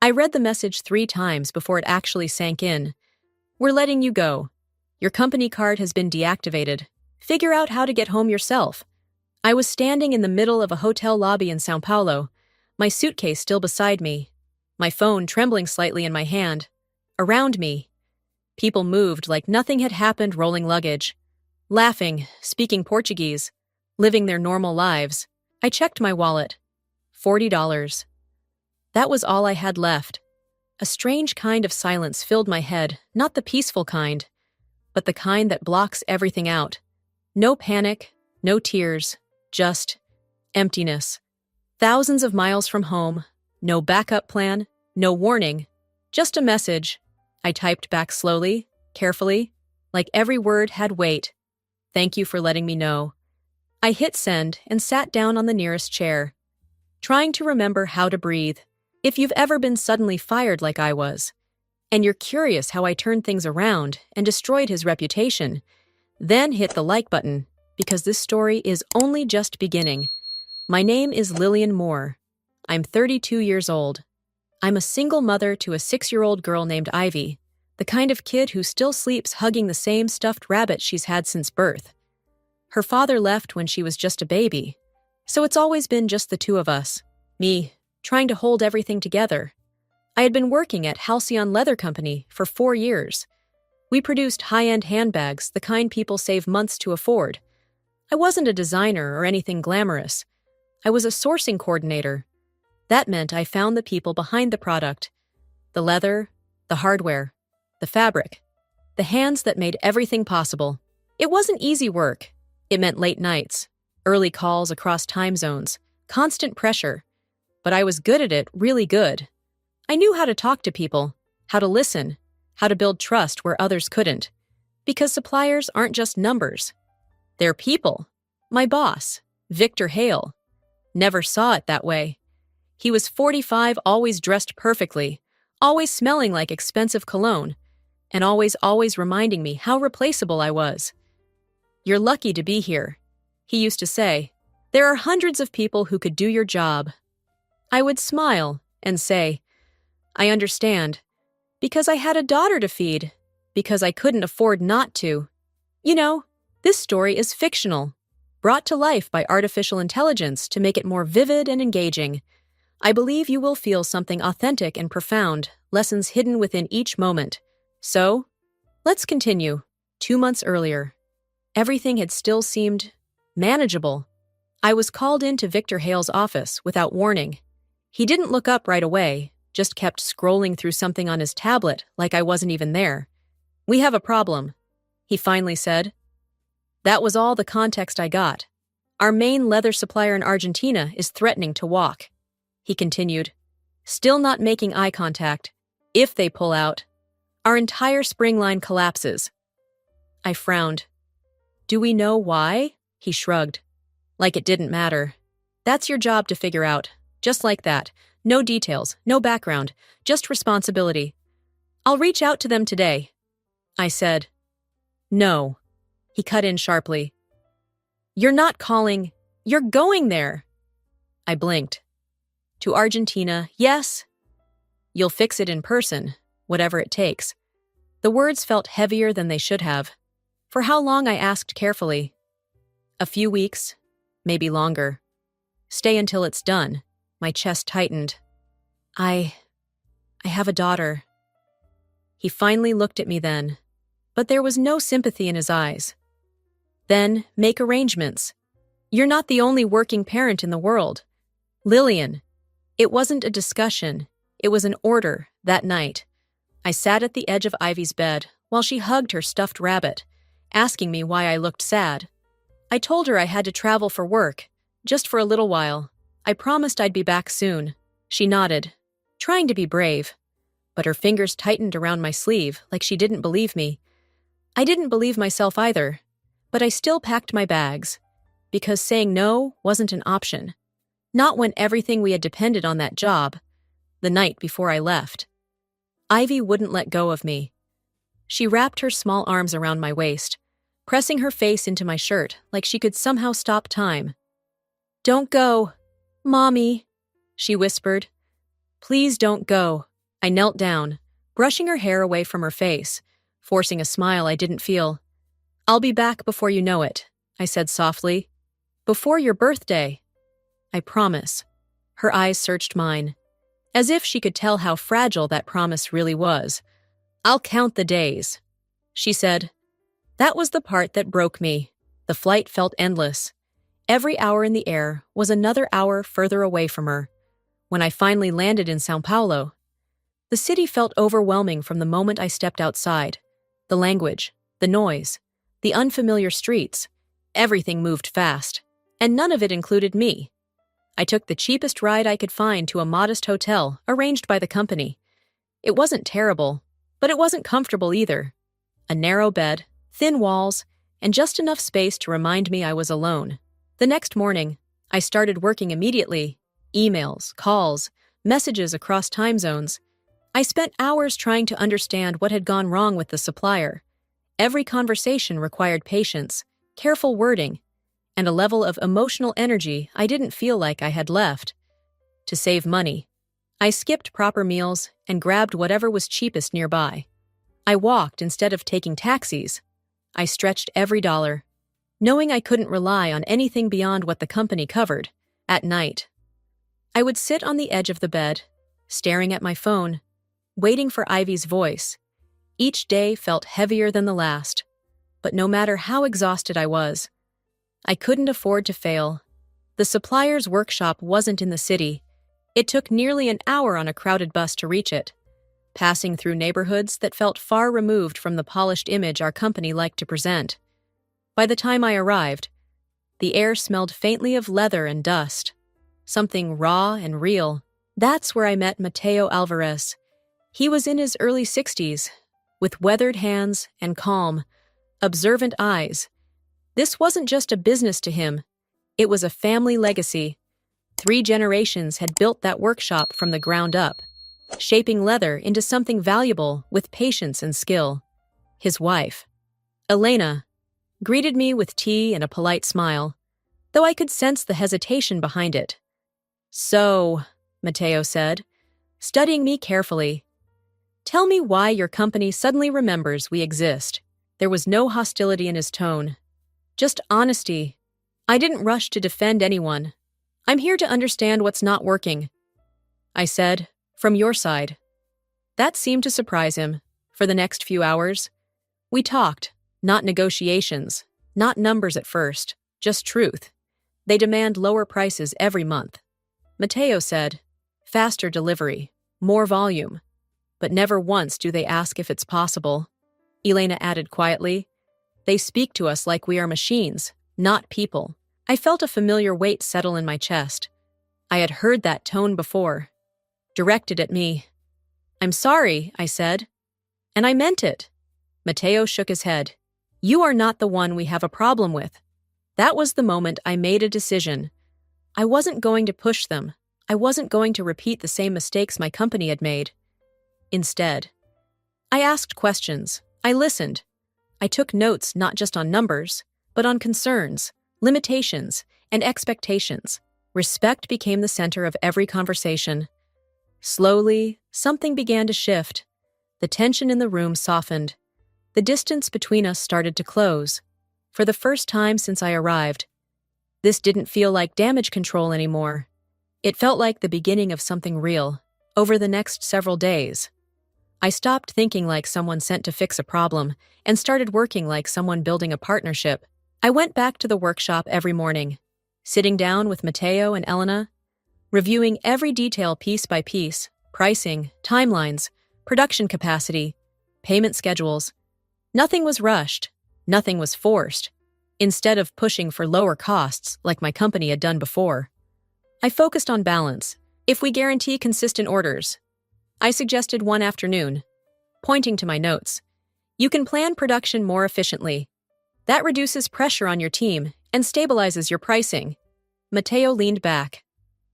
I read the message 3 times before it actually sank in. We're letting you go. Your company card has been deactivated. Figure out how to get home yourself. I was standing in the middle of a hotel lobby in Sao Paulo, my suitcase still beside me, my phone trembling slightly in my hand. Around me, people moved like nothing had happened, rolling luggage, laughing, speaking Portuguese, living their normal lives. I checked my wallet. $40. That was all I had left. A strange kind of silence filled my head, not the peaceful kind, but the kind that blocks everything out. No panic, no tears, just emptiness. Thousands of miles from home, no backup plan, no warning, just a message. I typed back slowly, carefully, like every word had weight. Thank you for letting me know. I hit send and sat down on the nearest chair, trying to remember how to breathe. If you've ever been suddenly fired like I was, and you're curious how I turned things around and destroyed his reputation, then hit the like button, because this story is only just beginning. My name is Lillian Moore. I'm 32 years old. I'm a single mother to a 6-year-old girl named Ivy, the kind of kid who still sleeps hugging the same stuffed rabbit she's had since birth. Her father left when she was just a baby, so it's always been just the two of us, me, trying to hold everything together. I had been working at Halcyon Leather Company for 4 years. We produced high-end handbags, the kind people save months to afford. I wasn't a designer or anything glamorous. I was a sourcing coordinator. That meant I found the people behind the product, the leather, the hardware, the fabric, the hands that made everything possible. It wasn't easy work. It meant late nights, early calls across time zones, constant pressure. But I was good at it, really good. I knew how to talk to people, how to listen, how to build trust where others couldn't. Because suppliers aren't just numbers. They're people. My boss, Victor Hale, never saw it that way. He was 45, always dressed perfectly, always smelling like expensive cologne, and always reminding me how replaceable I was. You're lucky to be here, he used to say. There are hundreds of people who could do your job. I would smile and say, I understand, because I had a daughter to feed, because I couldn't afford not to. You know, this story is fictional, brought to life by artificial intelligence to make it more vivid and engaging. I believe you will feel something authentic and profound, lessons hidden within each moment. So, let's continue. 2 months earlier, everything had still seemed manageable. I was called into Victor Hale's office without warning. He didn't look up right away, just kept scrolling through something on his tablet like I wasn't even there. We have a problem, he finally said. That was all the context I got. Our main leather supplier in Argentina is threatening to walk, he continued, still not making eye contact. If they pull out, our entire spring line collapses. I frowned. Do we know why? He shrugged, like it didn't matter. That's your job to figure out. Just like that. No details, no background, just responsibility. I'll reach out to them today, I said. No, he cut in sharply. You're not calling, you're going there. I blinked. To Argentina, yes. You'll fix it in person, whatever it takes. The words felt heavier than they should have. For how long, I asked carefully. A few weeks, maybe longer. Stay until it's done. My chest tightened. I have a daughter. He finally looked at me then, but there was no sympathy in his eyes. Then, make arrangements. You're not the only working parent in the world. Lillian. It wasn't a discussion. It was an order that night. I sat at the edge of Ivy's bed while she hugged her stuffed rabbit, asking me why I looked sad. I told her I had to travel for work, just for a little while. I promised I'd be back soon. She nodded, trying to be brave, but her fingers tightened around my sleeve like she didn't believe me. I didn't believe myself either, but I still packed my bags, because saying no wasn't an option. Not when everything we had depended on that job, the night before I left. Ivy wouldn't let go of me. She wrapped her small arms around my waist, pressing her face into my shirt like she could somehow stop time. Don't go, Mommy, she whispered. Please don't go. I knelt down, brushing her hair away from her face, forcing a smile I didn't feel. "I'll be back before you know it," I said softly. "Before your birthday." "I promise." Her eyes searched mine, as if she could tell how fragile that promise really was. "I'll count the days," she said. That was the part that broke me. The flight felt endless. Every hour in the air was another hour further away from her. When I finally landed in São Paulo, the city felt overwhelming from the moment I stepped outside. The language, the noise, the unfamiliar streets, everything moved fast, and none of it included me. I took the cheapest ride I could find to a modest hotel arranged by the company. It wasn't terrible, but it wasn't comfortable either. A narrow bed, thin walls, and just enough space to remind me I was alone. The next morning, I started working immediately. Emails, calls, messages across time zones. I spent hours trying to understand what had gone wrong with the supplier. Every conversation required patience, careful wording, and a level of emotional energy I didn't feel like I had left. To save money, I skipped proper meals and grabbed whatever was cheapest nearby. I walked instead of taking taxis. I stretched every dollar, knowing I couldn't rely on anything beyond what the company covered. At night, I would sit on the edge of the bed, staring at my phone, waiting for Ivy's voice. Each day felt heavier than the last, but no matter how exhausted I was, I couldn't afford to fail. The supplier's workshop wasn't in the city. It took nearly an hour on a crowded bus to reach it, passing through neighborhoods that felt far removed from the polished image our company liked to present. By the time I arrived, the air smelled faintly of leather and dust, something raw and real. That's where I met Mateo Alvarez. He was in his early 60s, with weathered hands and calm, observant eyes. This wasn't just a business to him, it was a family legacy. 3 generations had built that workshop from the ground up, shaping leather into something valuable with patience and skill. His wife, Elena, greeted me with tea and a polite smile, though I could sense the hesitation behind it. "So," Mateo said, studying me carefully, "tell me why your company suddenly remembers we exist." There was no hostility in his tone, just honesty. I didn't rush to defend anyone. "I'm here to understand what's not working," I said, "from your side." That seemed to surprise him. For the next few hours, we talked, not negotiations, not numbers at first, just truth. They demand lower prices every month. Mateo said, faster delivery, more volume. But never once do they ask if it's possible. Elena added quietly, "They speak to us like we are machines, not people." I felt a familiar weight settle in my chest. I had heard that tone before, directed at me. "I'm sorry," I said. "And I meant it." Mateo shook his head. "You are not the one we have a problem with." That was the moment I made a decision. I wasn't going to push them. I wasn't going to repeat the same mistakes my company had made. Instead, I asked questions. I listened. I took notes not just on numbers, but on concerns, limitations, and expectations. Respect became the center of every conversation. Slowly, something began to shift. The tension in the room softened. The distance between us started to close. For the first time since I arrived, this didn't feel like damage control anymore. It felt like the beginning of something real. Over the next several days, I stopped thinking like someone sent to fix a problem and started working like someone building a partnership. I went back to the workshop every morning, sitting down with Mateo and Elena, reviewing every detail piece by piece, pricing, timelines, production capacity, payment schedules. Nothing was rushed, nothing was forced. Instead of pushing for lower costs like my company had done before, I focused on balance. If we guarantee consistent orders, I suggested one afternoon, pointing to my notes, you can plan production more efficiently. That reduces pressure on your team and stabilizes your pricing. Mateo leaned back,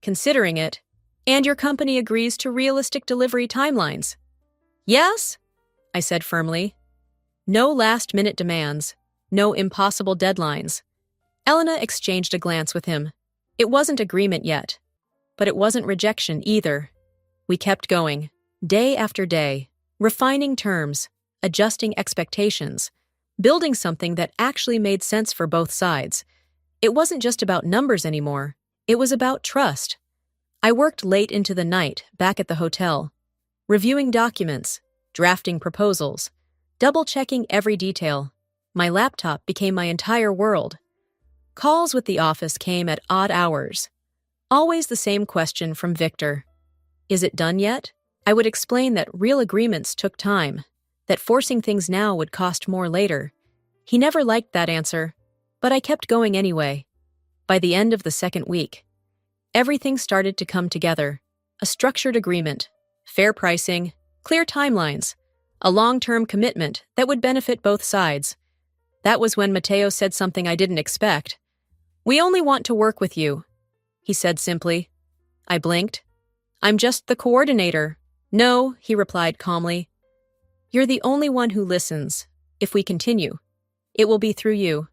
considering it, and your company agrees to realistic delivery timelines. Yes, I said firmly. No last-minute demands, no impossible deadlines. Elena exchanged a glance with him. It wasn't agreement yet, but it wasn't rejection either. We kept going, Day after day, refining terms, adjusting expectations, building something that actually made sense for both sides. It wasn't just about numbers anymore, it was about trust. I worked late into the night back at the hotel, reviewing documents, drafting proposals, double-checking every detail. My laptop became my entire world. Calls with the office came at odd hours. Always the same question from Victor. Is it done yet? I would explain that real agreements took time, that forcing things now would cost more later. He never liked that answer, but I kept going anyway. By the end of the second week, everything started to come together. A structured agreement, fair pricing, clear timelines, a long-term commitment that would benefit both sides. That was when Mateo said something I didn't expect. "We only want to work with you," he said simply. I blinked. "I'm just the coordinator." "No," he replied calmly. "You're the only one who listens. If we continue, it will be through you."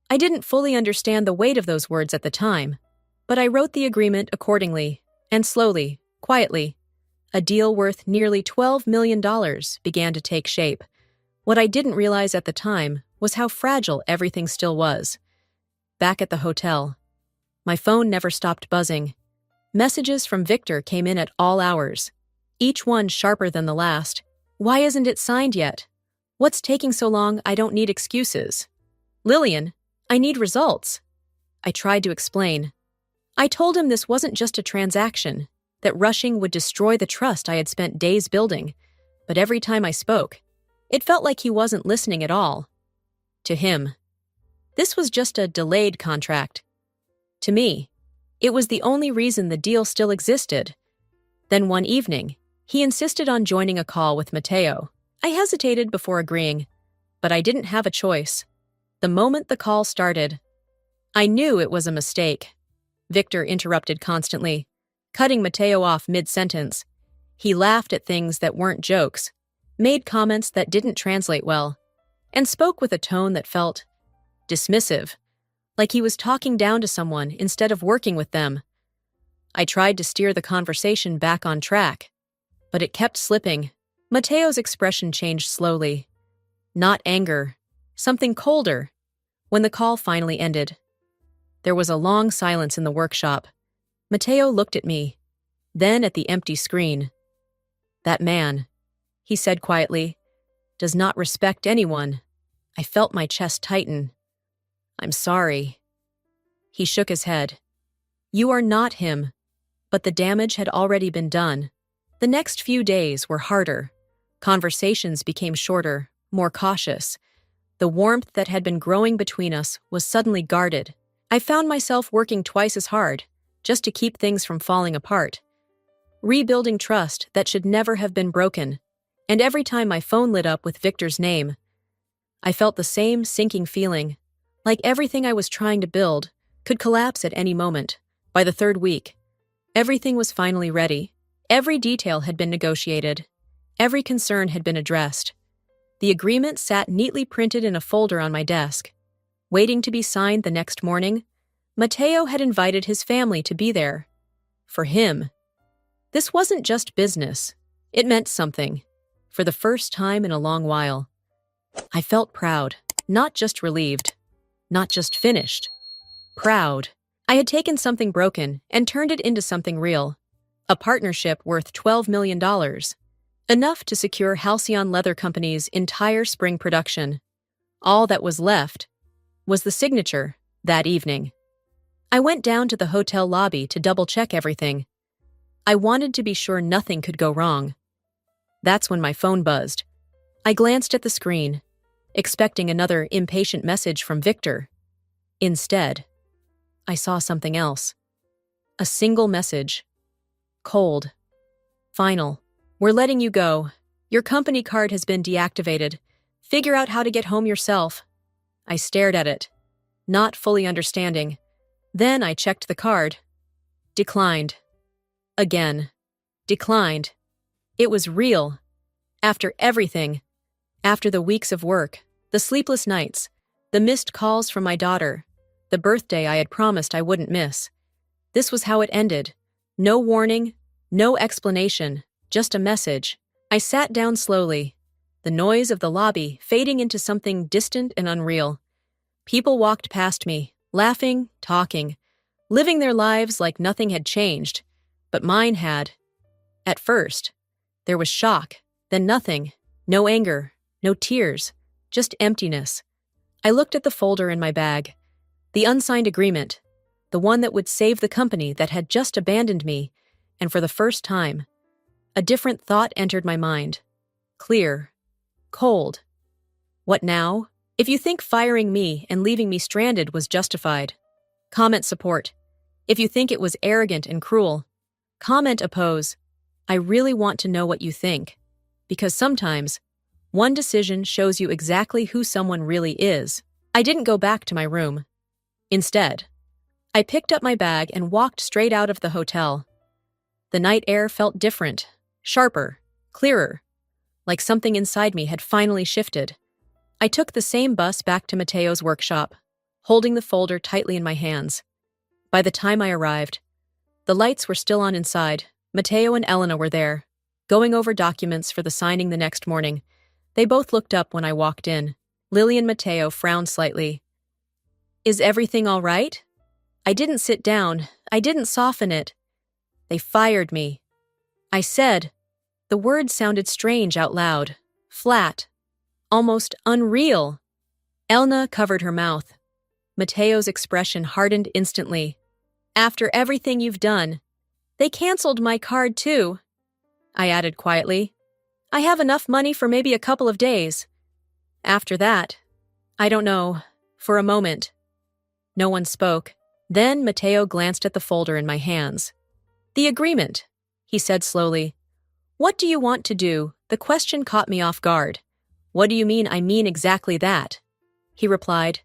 I didn't fully understand the weight of those words at the time, but I wrote the agreement accordingly, and slowly, quietly, a deal worth nearly $12 million began to take shape. What I didn't realize at the time was how fragile everything still was. Back at the hotel, my phone never stopped buzzing. Messages from Victor came in at all hours, each one sharper than the last. "Why isn't it signed yet? What's taking so long? I don't need excuses. Lillian, I need results." I tried to explain. I told him this wasn't just a transaction, that rushing would destroy the trust I had spent days building, but every time I spoke, it felt like he wasn't listening at all. To him, this was just a delayed contract. To me, it was the only reason the deal still existed. Then one evening, he insisted on joining a call with Mateo. I hesitated before agreeing, but I didn't have a choice. The moment the call started, I knew it was a mistake. Victor interrupted constantly, cutting Mateo off mid-sentence. He laughed at things that weren't jokes, made comments that didn't translate well, and spoke with a tone that felt dismissive, like he was talking down to someone instead of working with them. I tried to steer the conversation back on track, but it kept slipping. Mateo's expression changed slowly. Not anger, something colder. When the call finally ended, there was a long silence in the workshop. Mateo looked at me, then at the empty screen. "That man," he said quietly, "does not respect anyone." I felt my chest tighten. "I'm sorry." He shook his head. "You are not him." But the damage had already been done. The next few days were harder. Conversations became shorter, more cautious. The warmth that had been growing between us was suddenly guarded. I found myself working twice as hard, just to keep things from falling apart. Rebuilding trust that should never have been broken. And every time my phone lit up with Victor's name, I felt the same sinking feeling, like everything I was trying to build could collapse at any moment. By the third week, everything was finally ready. Every detail had been negotiated. Every concern had been addressed. The agreement sat neatly printed in a folder on my desk. Waiting to be signed the next morning, Mateo had invited his family to be there. For him, this wasn't just business. It meant something. For the first time in a long while, I felt proud, not just relieved, not just finished. Proud. I had taken something broken and turned it into something real. A partnership worth $12 million. Enough to secure Halcyon Leather Company's entire spring production. All that was left was the signature that evening. I went down to the hotel lobby to double-check everything. I wanted to be sure nothing could go wrong. That's when my phone buzzed. I glanced at the screen, expecting another impatient message from Victor. Instead, I saw something else. A single message. Cold. Final. "We're letting you go. Your company card has been deactivated. Figure out how to get home yourself." I stared at it, not fully understanding. Then I checked the card. Declined. Again. Declined. It was real. After everything. After the weeks of work, the sleepless nights, the missed calls from my daughter, the birthday I had promised I wouldn't miss. This was how it ended. No warning, no explanation, Just a message. I sat down slowly, the noise of the lobby fading into something distant and unreal. People walked past me, laughing, talking, living their lives like nothing had changed, but mine had. At first, there was shock, then nothing, no anger, no tears, just emptiness. I looked at the folder in my bag, the unsigned agreement, the one that would save the company that had just abandoned me, and for the first time, a different thought entered my mind. Clear. Cold. What now? If you think firing me and leaving me stranded was justified, comment support. If you think it was arrogant and cruel, comment oppose. I really want to know what you think, because sometimes one decision shows you exactly who someone really is. I didn't go back to my room. Instead, I picked up my bag and walked straight out of the hotel. The night air felt different, sharper, clearer, like something inside me had finally shifted. I took the same bus back to Mateo's workshop, holding the folder tightly in my hands. By the time I arrived, the lights were still on inside. Mateo and Elena were there, going over documents for the signing the next morning. They both looked up when I walked in. Lily and Mateo frowned slightly. Is everything all right? I didn't sit down. I didn't soften it. They fired me. I said. The words sounded strange out loud, flat, almost unreal. Elena covered her mouth. Mateo's expression hardened instantly. After everything you've done, they canceled my card too, I added quietly. I have enough money for maybe a couple of days. After that, I don't know, for a moment. No one spoke. Then Mateo glanced at the folder in my hands. The agreement, he said slowly. What do you want to do? The question caught me off guard. What do you mean? I mean exactly that, he replied.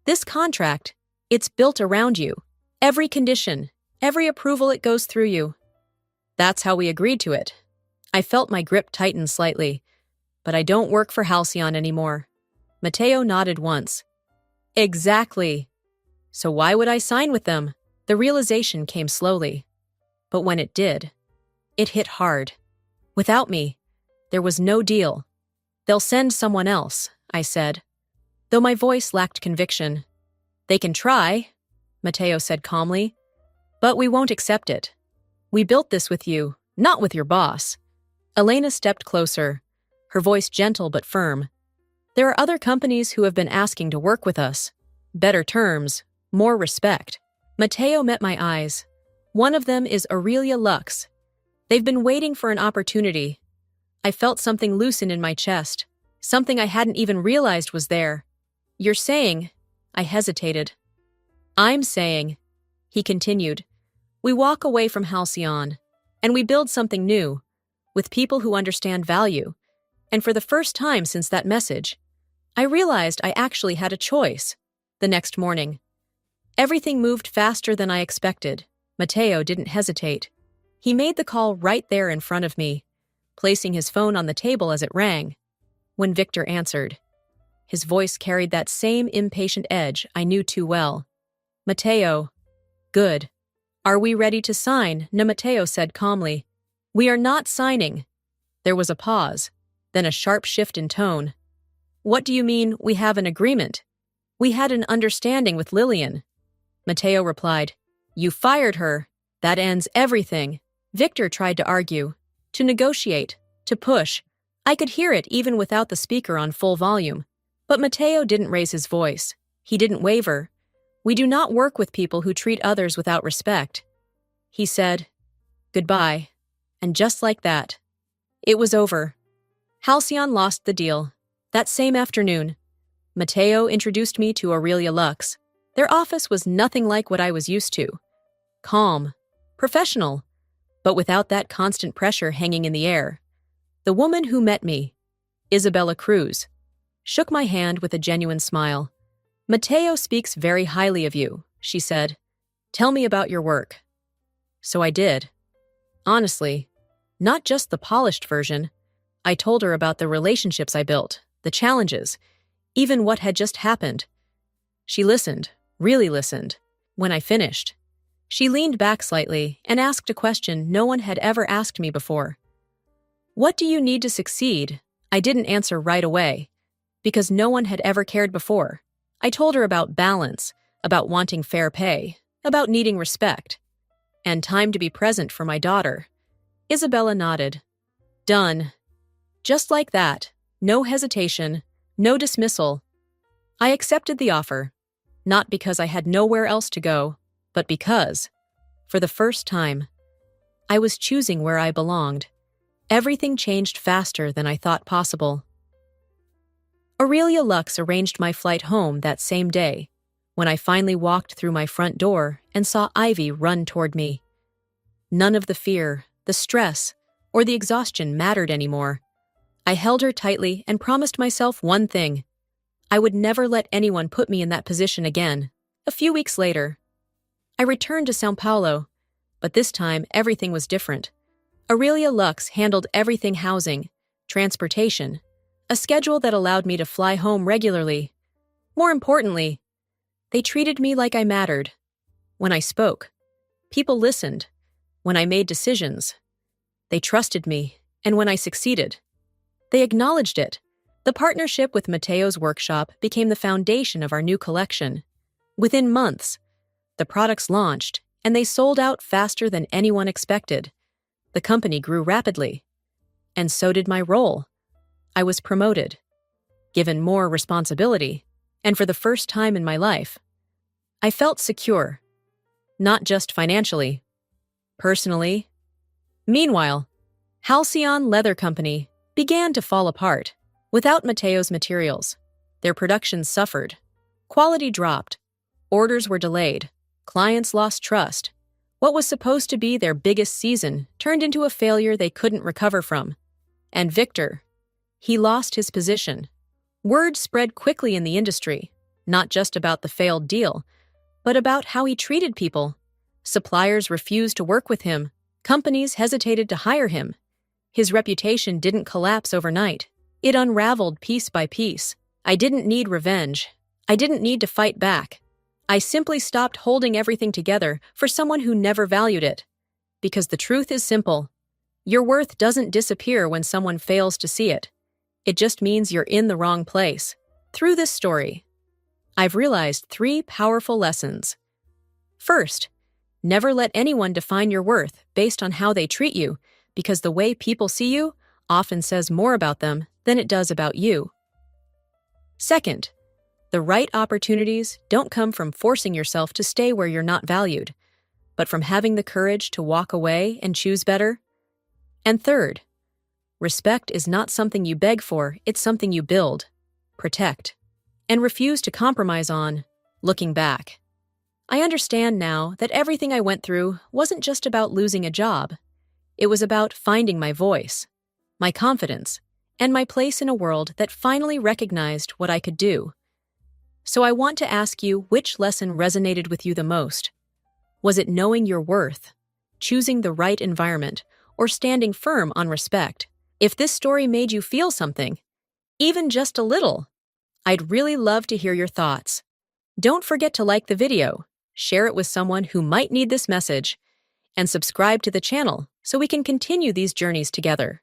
This contract, it's built around you. Every condition, every approval, it goes through you. That's how we agreed to it. I felt my grip tighten slightly. But I don't work for Halcyon anymore. Mateo nodded once. Exactly. So why would I sign with them? The realization came slowly. But when it did, it hit hard. Without me, there was no deal. They'll send someone else, I said, though my voice lacked conviction. They can try, Mateo said calmly, but we won't accept it. We built this with you, not with your boss. Elena stepped closer, her voice gentle but firm. There are other companies who have been asking to work with us. Better terms, more respect. Mateo met my eyes. One of them is Aurelia Lux. They've been waiting for an opportunity. I felt something loosen in my chest, something I hadn't even realized was there. You're saying, I hesitated. I'm saying, he continued, we walk away from Halcyon, and we build something new, with people who understand value. And for the first time since that message, I realized I actually had a choice. The next morning, everything moved faster than I expected. Mateo didn't hesitate. He made the call right there in front of me, placing his phone on the table as it rang. When Victor answered, his voice carried that same impatient edge I knew too well. Mateo. Good. Are we ready to sign? No, Mateo said calmly. We are not signing. There was a pause, then a sharp shift in tone. What do you mean, we have an agreement? We had an understanding with Lillian. Mateo replied, You fired her. That ends everything. Victor tried to argue, to negotiate, to push. I could hear it even without the speaker on full volume. But Mateo didn't raise his voice. He didn't waver. We do not work with people who treat others without respect. He said, Goodbye. And just like that, it was over. Halcyon lost the deal. That same afternoon, Mateo introduced me to Aurelia Lux. Their office was nothing like what I was used to. Calm, professional, but without that constant pressure hanging in the air. The woman who met me, Isabella Cruz, shook my hand with a genuine smile. Mateo speaks very highly of you, she said. Tell me about your work. So I did. Honestly, not just the polished version. I told her about the relationships I built, the challenges, even what had just happened. She listened, really listened. When I finished, she leaned back slightly and asked a question no one had ever asked me before. What do you need to succeed? I didn't answer right away, because no one had ever cared before. I told her about balance, about wanting fair pay, about needing respect, and time to be present for my daughter. Isabella nodded. Done. Just like that. No hesitation, no dismissal. I accepted the offer, not because I had nowhere else to go, but because, for the first time, I was choosing where I belonged. Everything changed faster than I thought possible. Aurelia Lux arranged my flight home that same day, when I finally walked through my front door and saw Ivy run toward me. None of the fear, the stress, or the exhaustion mattered anymore. I held her tightly and promised myself one thing. I would never let anyone put me in that position again. A few weeks later, I returned to São Paulo, but this time everything was different. Aurelia Lux handled everything: housing, transportation, a schedule that allowed me to fly home regularly. More importantly, they treated me like I mattered. When I spoke, people listened. When I made decisions, they trusted me, and when I succeeded, they acknowledged it. The partnership with Mateo's workshop became the foundation of our new collection. Within months, the products launched, and they sold out faster than anyone expected. The company grew rapidly, and so did my role. I was promoted, given more responsibility, and for the first time in my life, I felt secure, not just financially, personally. Meanwhile, Halcyon Leather Company began to fall apart. Without Mateo's materials, their production suffered. Quality dropped. Orders were delayed. Clients lost trust. What was supposed to be their biggest season turned into a failure they couldn't recover from. And Victor, he lost his position. Word spread quickly in the industry, not just about the failed deal, but about how he treated people. Suppliers refused to work with him. Companies hesitated to hire him. His reputation didn't collapse overnight. It unraveled piece by piece. I didn't need revenge. I didn't need to fight back. I simply stopped holding everything together for someone who never valued it. Because the truth is simple. Your worth doesn't disappear when someone fails to see it. It just means you're in the wrong place. Through this story, I've realized 3 powerful lessons. First, never let anyone define your worth based on how they treat you, because the way people see you often says more about them than it does about you. Second, the right opportunities don't come from forcing yourself to stay where you're not valued, but from having the courage to walk away and choose better. And third, respect is not something you beg for, it's something you build, protect, and refuse to compromise on. Looking back, I understand now that everything I went through wasn't just about losing a job. It was about finding my voice, my confidence, and my place in a world that finally recognized what I could do. So I want to ask you, which lesson resonated with you the most? Was it knowing your worth, choosing the right environment, or standing firm on respect? If this story made you feel something, even just a little, I'd really love to hear your thoughts. Don't forget to like the video, share it with someone who might need this message, and subscribe to the channel so we can continue these journeys together.